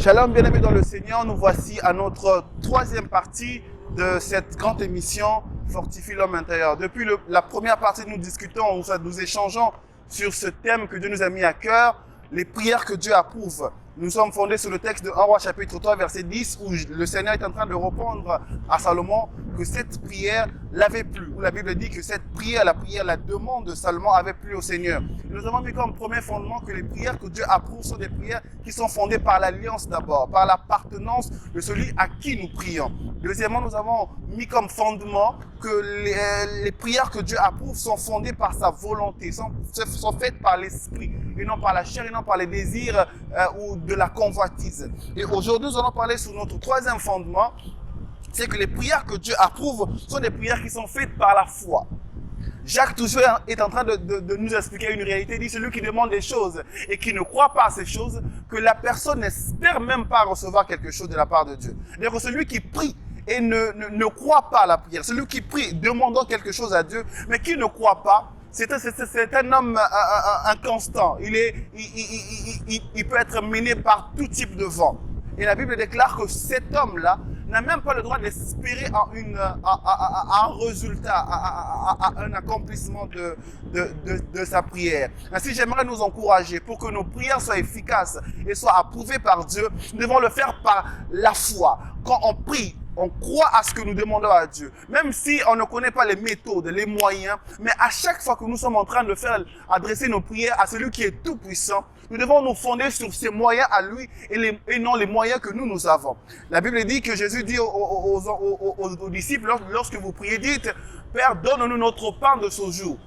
Shalom, bien-aimés dans le Seigneur, nous voici à notre troisième partie de cette grande émission Fortifie l'homme intérieur. Depuis la première partie, nous discutons, nous échangeons sur ce thème que Dieu nous a mis à cœur, les prières que Dieu approuve. Nous sommes fondés sur le texte de 1 Roi chapitre 3 verset 10 où le Seigneur est en train de répondre à Salomon que cette prière l'avait plu. Où la Bible dit que cette prière, la demande de Salomon avait plu au Seigneur. Et nous avons mis comme premier fondement que les prières que Dieu approuve sont des prières qui sont fondées par l'alliance d'abord, par l'appartenance de celui à qui nous prions. Deuxièmement, nous avons mis comme fondement que les prières que Dieu approuve sont fondées par sa volonté, sont faites par l'esprit et non par la chair et non par les désirs ou de la convoitise. Et aujourd'hui, nous allons parler sur notre troisième fondement, c'est que les prières que Dieu approuve sont des prières qui sont faites par la foi. Jacques Toucheux est en train de nous expliquer une réalité. Il dit celui qui demande des choses et qui ne croit pas à ces choses, que la personne n'espère même pas recevoir quelque chose de la part de Dieu. C'est-à-dire celui qui prie et ne croit pas à la prière, celui qui prie demandant quelque chose à Dieu, mais qui ne croit pas, c'est un homme inconstant. Il peut être mené par tout type de vent. Et la Bible déclare que cet homme-là n'a même pas le droit d'espérer à un résultat, à un accomplissement de sa prière. Ainsi, j'aimerais nous encourager pour que nos prières soient efficaces et soient approuvées par Dieu. Nous devons le faire par la foi. Quand on prie, on croit à ce que nous demandons à Dieu. Même si on ne connaît pas les méthodes, les moyens, mais à chaque fois que nous sommes en train de faire adresser nos prières à celui qui est tout puissant, nous devons nous fonder sur ses moyens à lui et non les moyens que nous avons. La Bible dit que Jésus dit aux disciples, lorsque vous priez, dites, Père, donne-nous notre pain de ce jour.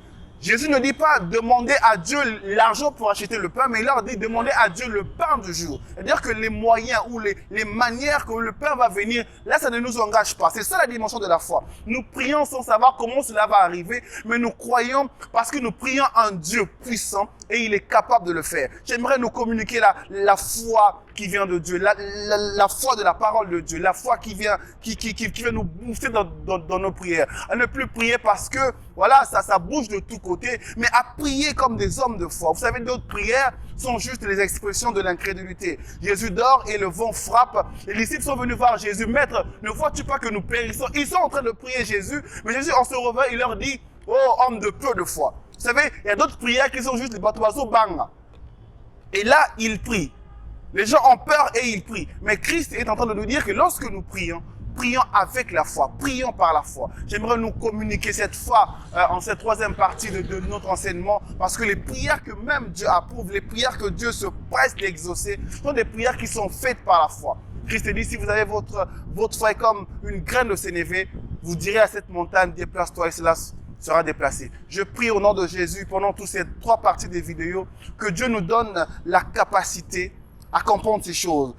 Jésus ne dit pas demander à Dieu l'argent pour acheter le pain, mais il leur dit demander à Dieu le pain du jour. C'est-à-dire que les moyens ou les manières que le pain va venir, là, ça ne nous engage pas. C'est ça la dimension de la foi. Nous prions sans savoir comment cela va arriver, mais nous croyons parce que nous prions un Dieu puissant et il est capable de le faire. J'aimerais nous communiquer la foi qui vient de Dieu, la foi de la parole de Dieu, la foi qui vient nous booster dans nos prières. À ne plus prier parce que, voilà, ça bouge de tous côtés, mais à prier comme des hommes de foi. Vous savez, d'autres prières sont juste les expressions de l'incrédulité. Jésus dort et le vent frappe. Les disciples sont venus voir Jésus. Maître, ne vois-tu pas que nous périssons? Ils sont en train de prier Jésus, mais Jésus, en se réveillant, il leur dit, oh, homme de peu de foi. Vous savez, il y a d'autres prières qui sont juste les bateaux oiseaux, bang. Et là, ils prient. Les gens ont peur et ils prient. Mais Christ est en train de nous dire que lorsque nous prions, prions avec la foi, prions par la foi. J'aimerais nous communiquer cette foi en cette troisième partie de notre enseignement, parce que les prières que même Dieu approuve, les prières que Dieu se presse d'exaucer, sont des prières qui sont faites par la foi. Christ dit, si vous avez votre foi est comme une graine de sénévé, vous direz à cette montagne, déplace-toi et cela sera déplacé. Je prie au nom de Jésus pendant toutes ces trois parties des vidéos, que Dieu nous donne la capacité à comprendre ces choses,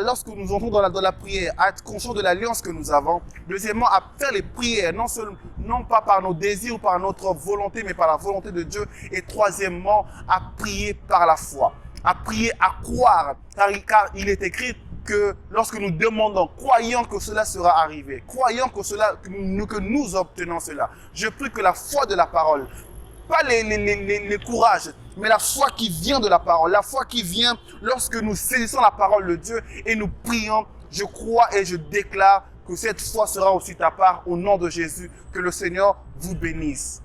lorsque nous entrons dans la prière, à être conscient de l'alliance que nous avons. Deuxièmement, à faire les prières, non pas par nos désirs ou par notre volonté, mais par la volonté de Dieu. Et troisièmement, à prier par la foi, à prier, à croire, car il est écrit que lorsque nous demandons, croyons que cela sera arrivé, croyons que nous obtenons cela. Je prie que la foi de la parole, pas les courages, mais la foi qui vient de la parole, la foi qui vient lorsque nous saisissons la parole de Dieu et nous prions. Je crois et je déclare que cette foi sera aussi ta part au nom de Jésus. Que le Seigneur vous bénisse.